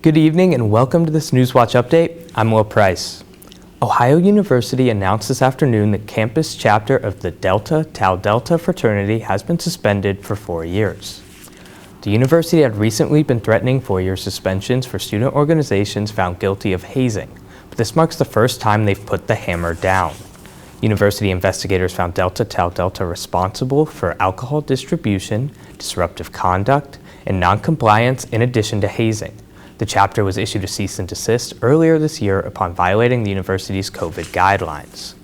Good evening and welcome to this Newswatch update. I'm Will Price. Ohio University announced this afternoon the campus chapter of the Delta Tau Delta fraternity has been suspended for 4 years. The university had recently been threatening 4-year suspensions for student organizations found guilty of hazing, but this marks the first time they've put the hammer down. University investigators found Delta Tau Delta responsible for alcohol distribution, disruptive conduct, and noncompliance in addition to hazing. The chapter was issued a cease and desist earlier this year upon violating the university's COVID guidelines.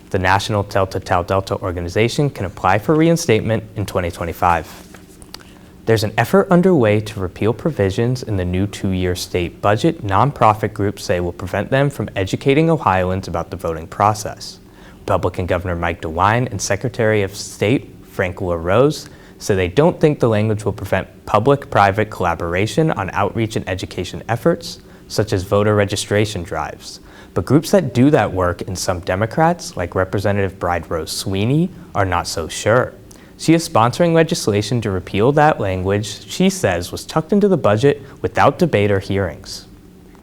The National Delta Tau Delta organization can apply for reinstatement in 2025. There's an effort underway to repeal provisions in the new 2-year state budget nonprofit groups say will prevent them from educating Ohioans about the voting process. Republican Governor Mike DeWine and Secretary of State Frank LaRose so they don't think the language will prevent public-private collaboration on outreach and education efforts, such as voter registration drives. But groups that do that work, and some Democrats, like Representative Bride Rose Sweeney, are not so sure. She is sponsoring legislation to repeal that language she says was tucked into the budget without debate or hearings.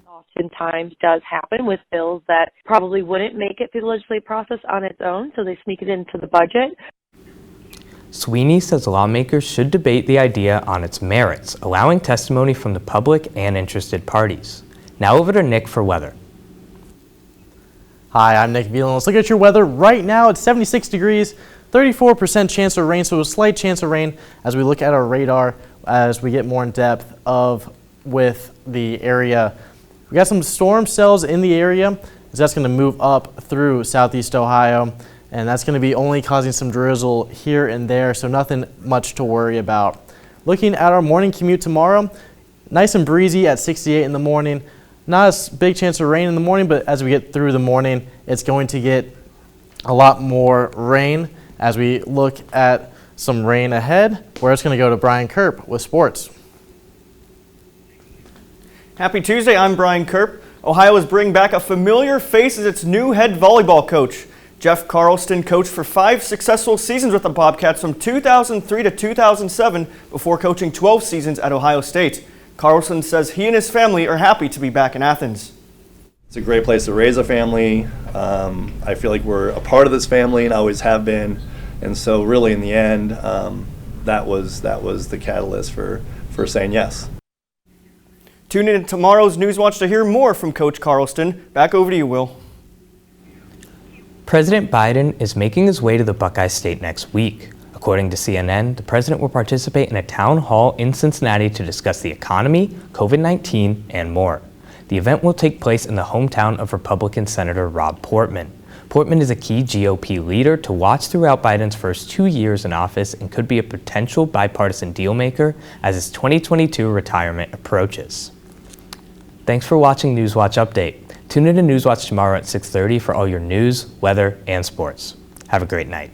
Oftentimes does happen with bills that probably wouldn't make it through the legislative process on its own, so they sneak it into the budget. Sweeney says lawmakers should debate the idea on its merits, allowing testimony from the public and interested parties. Now over to Nick for weather. Hi, I'm Nick Veland. Let's look at your weather. Right now it's 76 degrees, 34% chance of rain, so a slight chance of rain as we look at our radar as we get more in depth with the area. We got some storm cells in the area, as that's going to move up through southeast Ohio. And that's going to be only causing some drizzle here and there, so nothing much to worry about. Looking at our morning commute tomorrow, nice and breezy at 68 in the morning. Not a big chance of rain in the morning, but as we get through the morning, it's going to get a lot more rain as we look at some rain ahead, where it's going to go to Brian Kerp with sports. Happy Tuesday, I'm Brian Kerp. Ohio is bringing back a familiar face as its new head volleyball coach. Jeff Carlston coached for 5 successful seasons with the Bobcats from 2003 to 2007 before coaching 12 seasons at Ohio State. Carlston says he and his family are happy to be back in Athens. It's a great place to raise a family. I feel like we're a part of this family and always have been. And so really in the end, that was the catalyst for saying yes. Tune in to tomorrow's Newswatch to hear more from Coach Carlston. Back over to you, Will. President Biden is making his way to the Buckeye State next week. According to CNN, the president will participate in a town hall in Cincinnati to discuss the economy, COVID-19, and more. The event will take place in the hometown of Republican Senator Rob Portman. Portman is a key GOP leader to watch throughout Biden's first 2 years in office and could be a potential bipartisan dealmaker as his 2022 retirement approaches. Thanks for watching Newswatch Update. Tune in to Newswatch tomorrow at 6:30 for all your news, weather, and sports. Have a great night.